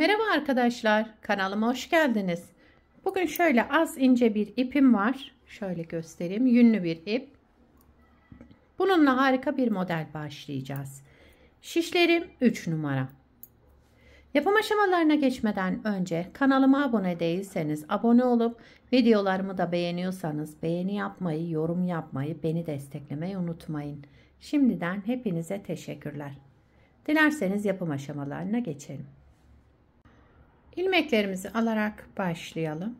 Merhaba arkadaşlar, kanalıma hoş geldiniz. Bugün şöyle az ince bir ipim var. Şöyle göstereyim, yünlü bir ip. Bununla harika bir model başlayacağız. Şişlerim 3 numara. Yapım aşamalarına geçmeden önce kanalıma abone değilseniz abone olup videolarımı da beğeniyorsanız beğeni yapmayı, yorum yapmayı, beni desteklemeyi unutmayın. Şimdiden hepinize teşekkürler. Dilerseniz yapım aşamalarına geçelim. İlmeklerimizi alarak başlayalım.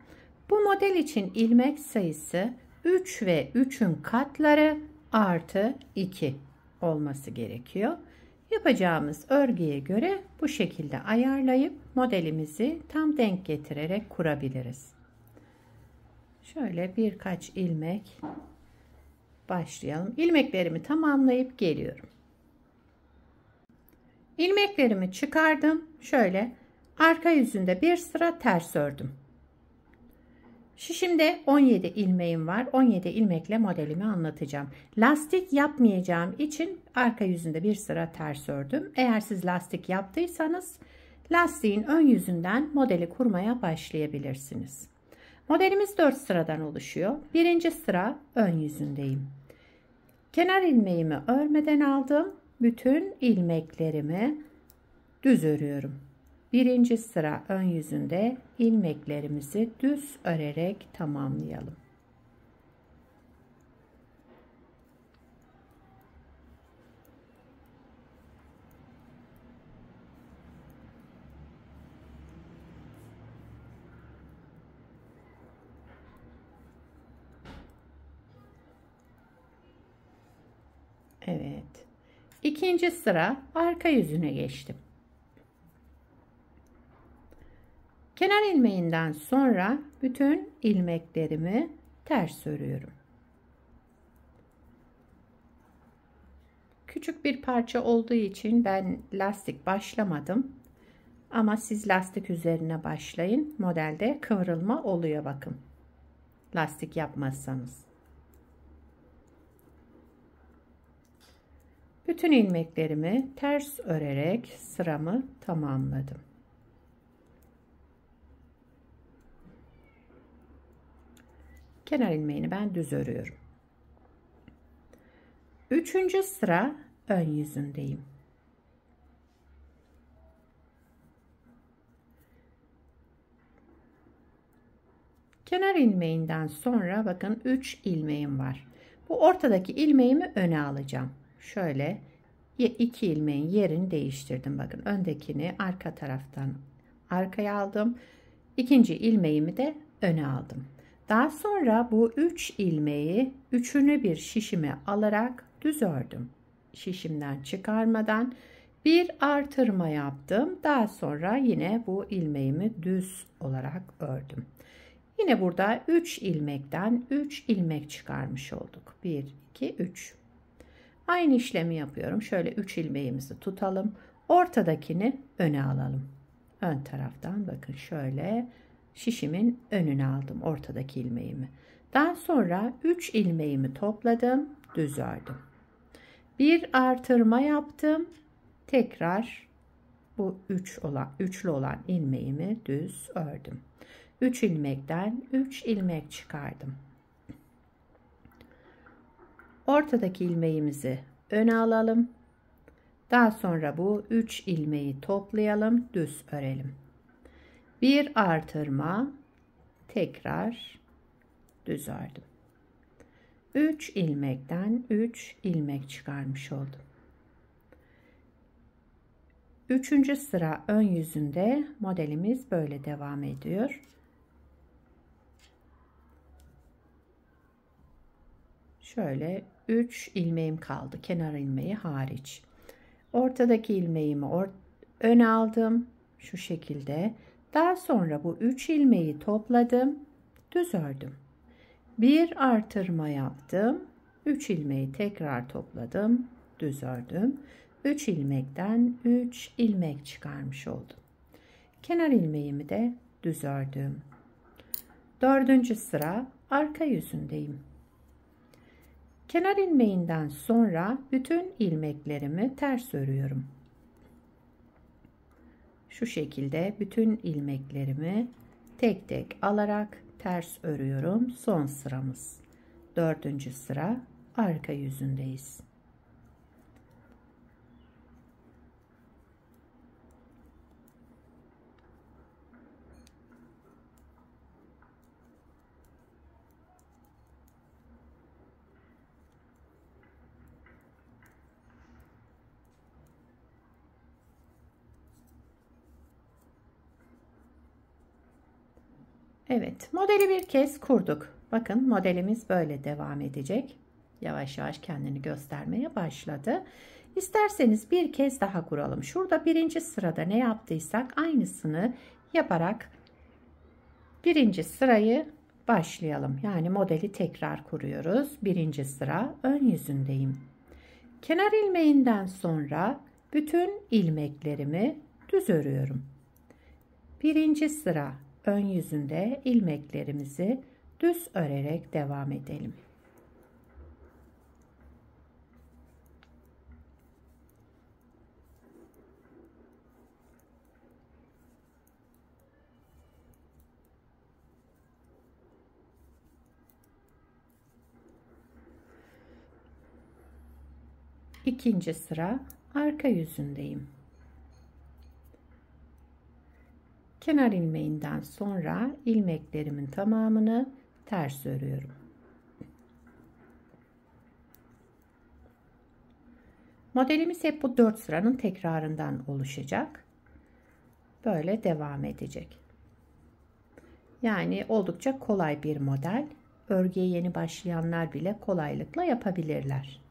Bu model için ilmek sayısı 3 ve 3'ün katları artı 2 olması gerekiyor. Yapacağımız örgüye göre bu şekilde ayarlayıp modelimizi tam denk getirerek kurabiliriz. Şöyle birkaç ilmek başlayalım. İlmeklerimi tamamlayıp geliyorum. İlmeklerimi çıkardım. Şöyle arka yüzünde bir sıra ters ördüm. Şişimde 17 ilmeğim var. 17 ilmekle modelimi anlatacağım. Lastik yapmayacağım için arka yüzünde bir sıra ters ördüm. Eğer siz lastik yaptıysanız lastiğin ön yüzünden modeli kurmaya başlayabilirsiniz. Modelimiz 4 sıradan oluşuyor. Birinci sıra ön yüzündeyim. Kenar ilmeğimi örmeden aldım. Bütün ilmeklerimi düz örüyorum. Birinci sıra ön yüzünde ilmeklerimizi düz örerek tamamlayalım. Evet. İkinci sıra arka yüzüne geçtim. Kenar ilmeğinden sonra bütün ilmeklerimi ters örüyorum. Küçük bir parça olduğu için ben lastik başlamadım. Ama siz lastik üzerine başlayın. Modelde kıvrılma oluyor bakın. Lastik yapmazsanız. Bütün ilmeklerimi ters örerek sıramı tamamladım. Kenar ilmeğini ben düz örüyorum. Üçüncü sıra ön yüzündeyim. Kenar ilmeğinden sonra bakın 3 ilmeğim var. Bu ortadaki ilmeğimi öne alacağım. Şöyle 2 ilmeğin yerini değiştirdim. Bakın öndekini arka taraftan arkaya aldım. İkinci ilmeğimi de öne aldım. Daha sonra bu 3 ilmeği üçünü bir şişime alarak düz ördüm. Şişimden çıkarmadan bir artırma yaptım. Daha sonra yine bu ilmeğimi düz olarak ördüm. Yine burada 3 ilmekten 3 ilmek çıkarmış olduk. 1, 2, 3. Aynı işlemi yapıyorum. Şöyle 3 ilmeğimizi tutalım. Ortadakini öne alalım. Ön taraftan bakın şöyle şişimin önüne aldım ortadaki ilmeğimi. Daha sonra 3 ilmeğimi topladım, düz ördüm. Bir artırma yaptım. Tekrar bu üçlü olan ilmeğimi düz ördüm. 3 ilmekten 3 ilmek çıkardım. Ortadaki ilmeğimizi öne alalım. Daha sonra bu 3 ilmeği toplayalım, düz örelim. Bir artırma, tekrar düz ördüm. 3 ilmekten 3 ilmek çıkarmış oldum. Üçüncü sıra ön yüzünde modelimiz böyle devam ediyor. Şöyle 3 ilmeğim kaldı, kenar ilmeği hariç. Ortadaki ilmeğimi öne aldım şu şekilde. Daha sonra bu 3 ilmeği topladım, düz ördüm. Bir artırma yaptım. 3 ilmeği tekrar topladım, düz ördüm. 3 ilmekten 3 ilmek çıkarmış oldum. Kenar ilmeğimi de düz ördüm. Dördüncü sıra arka yüzündeyim. Kenar ilmeğinden sonra bütün ilmeklerimi ters örüyorum. Şu şekilde bütün ilmeklerimi tek tek alarak ters örüyorum. Son sıramız. 4. sıra arka yüzündeyiz. Evet, modeli bir kez kurduk. Bakın modelimiz böyle devam edecek. Yavaş yavaş kendini göstermeye başladı. İsterseniz bir kez daha kuralım. Şurada birinci sırada ne yaptıysak aynısını yaparak birinci sırayı başlayalım. Yani modeli tekrar kuruyoruz. Birinci sıra ön yüzündeyim. Kenar ilmeğinden sonra bütün ilmeklerimi düz örüyorum. Birinci sıra ön yüzünde ilmeklerimizi düz örerek devam edelim. İkinci sıra arka yüzündeyim. Kenar ilmeğinden sonra ilmeklerimin tamamını ters örüyorum. Modelimiz hep bu 4 sıranın tekrarından oluşacak. Böyle devam edecek. Yani oldukça kolay bir model. Örgüye yeni başlayanlar bile kolaylıkla yapabilirler.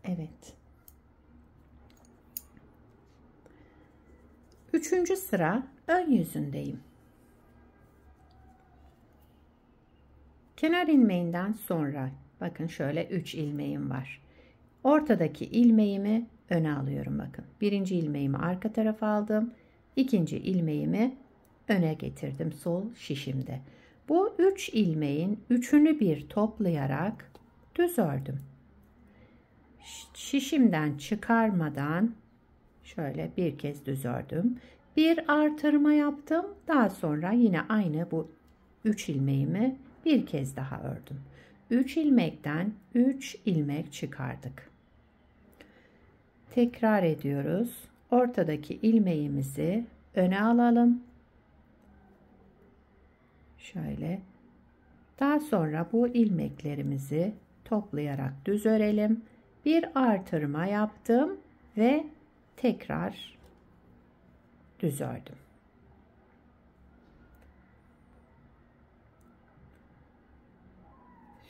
Evet. 3. sıra ön yüzündeyim. Kenar ilmeğinden sonra bakın şöyle 3 ilmeğim var. Ortadaki ilmeğimi öne alıyorum bakın. Birinci ilmeğimi arka tarafa aldım. İkinci ilmeğimi öne getirdim sol şişimde. Bu 3 ilmeğin üçünü bir toplayarak düz ördüm. Şişimden çıkarmadan şöyle bir kez düz ördüm. Bir artırma yaptım. Daha sonra yine aynı bu 3 ilmeğimi bir kez daha ördüm. 3 ilmekten 3 ilmek çıkardık. Tekrar ediyoruz. Ortadaki ilmeğimizi öne alalım. Şöyle. Daha sonra bu ilmeklerimizi toplayarak düz örelim. Bir artırma yaptım ve tekrar düz ördüm.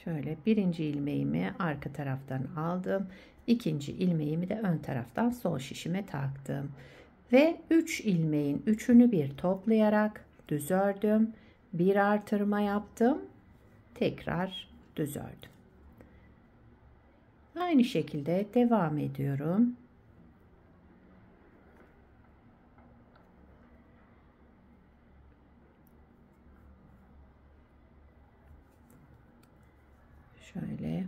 Şöyle birinci ilmeğimi arka taraftan aldım. İkinci ilmeğimi de ön taraftan sol şişime taktım. Ve 3 ilmeğin üçünü bir toplayarak düz ördüm. Bir artırma yaptım. Tekrar düz ördüm. Aynı şekilde devam ediyorum. Şöyle.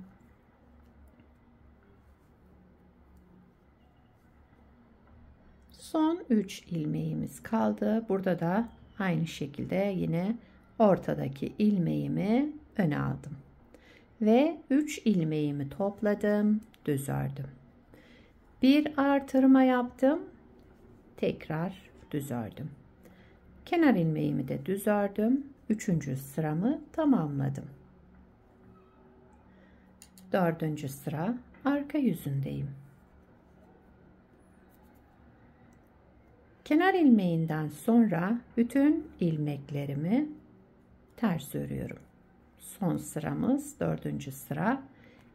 Son 3 ilmeğimiz kaldı. Burada da aynı şekilde yine ortadaki ilmeğimi öne aldım. Ve 3 ilmeğimi topladım, düz ördüm. Bir artırma yaptım. Tekrar düz ördüm. Kenar ilmeğimi de düz ördüm. 3. sıramı tamamladım. 4. sıra arka yüzündeyim. Kenar ilmeğinden sonra bütün ilmeklerimi ters örüyorum. Son sıramız 4. sıra.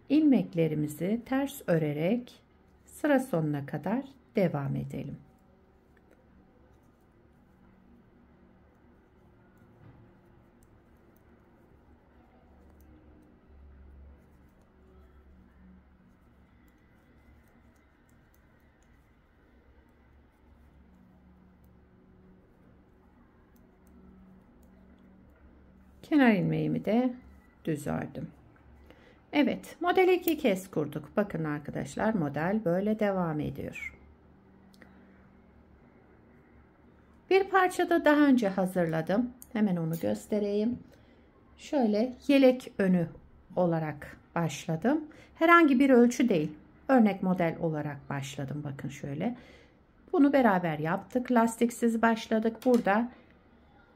İlmeklerimizi ters örerek sıra sonuna kadar devam edelim. Kenar ilmeğimi de düz ördüm. Evet, modeli 2 kez kurduk. Bakın arkadaşlar, model böyle devam ediyor. Bir parça da daha önce hazırladım. Hemen onu göstereyim. Şöyle yelek önü olarak başladım. Herhangi bir ölçü değil. Örnek model olarak başladım. Bakın şöyle. Bunu beraber yaptık. Lastiksiz başladık. Burada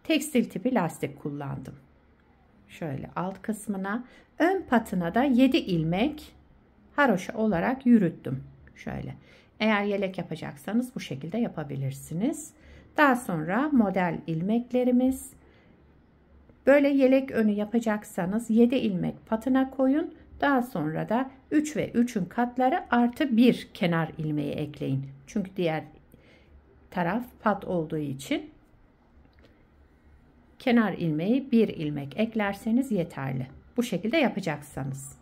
tekstil tipi lastik kullandım. Şöyle alt kısmına, ön patına da 7 ilmek haroşa olarak yürüttüm. Şöyle. Eğer yelek yapacaksanız bu şekilde yapabilirsiniz. Daha sonra model ilmeklerimiz, böyle yelek önü yapacaksanız 7 ilmek patına koyun. Daha sonra da 3 ve 3'ün katları artı 1 kenar ilmeği ekleyin. Çünkü diğer taraf pat olduğu için kenar ilmeği 1 ilmek eklerseniz yeterli. Bu şekilde yapacaksanız.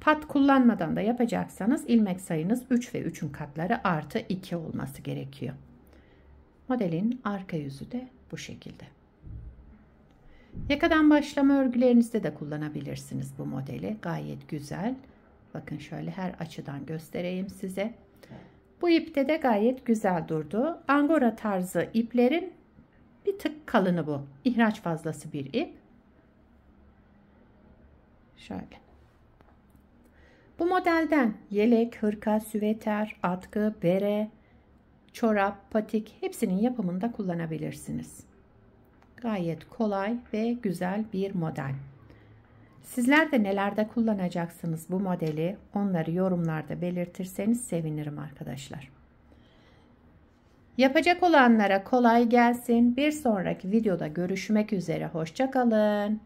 Pat kullanmadan da yapacaksanız ilmek sayınız 3 ve 3'ün katları artı 2 olması gerekiyor. Modelin arka yüzü de bu şekilde. Yakadan başlama örgülerinizde de kullanabilirsiniz bu modeli. Gayet güzel. Bakın şöyle her açıdan göstereyim size. Bu ipte de gayet güzel durdu. Angora tarzı iplerin bir tık kalını bu. İhraç fazlası bir ip. Şöyle. Bu modelden yelek, hırka, süveter, atkı, bere, çorap, patik hepsinin yapımında kullanabilirsiniz. Gayet kolay ve güzel bir model. Sizler de nelerde kullanacaksınız bu modeli, onları yorumlarda belirtirseniz sevinirim arkadaşlar. Yapacak olanlara kolay gelsin. Bir sonraki videoda görüşmek üzere. Hoşça kalın.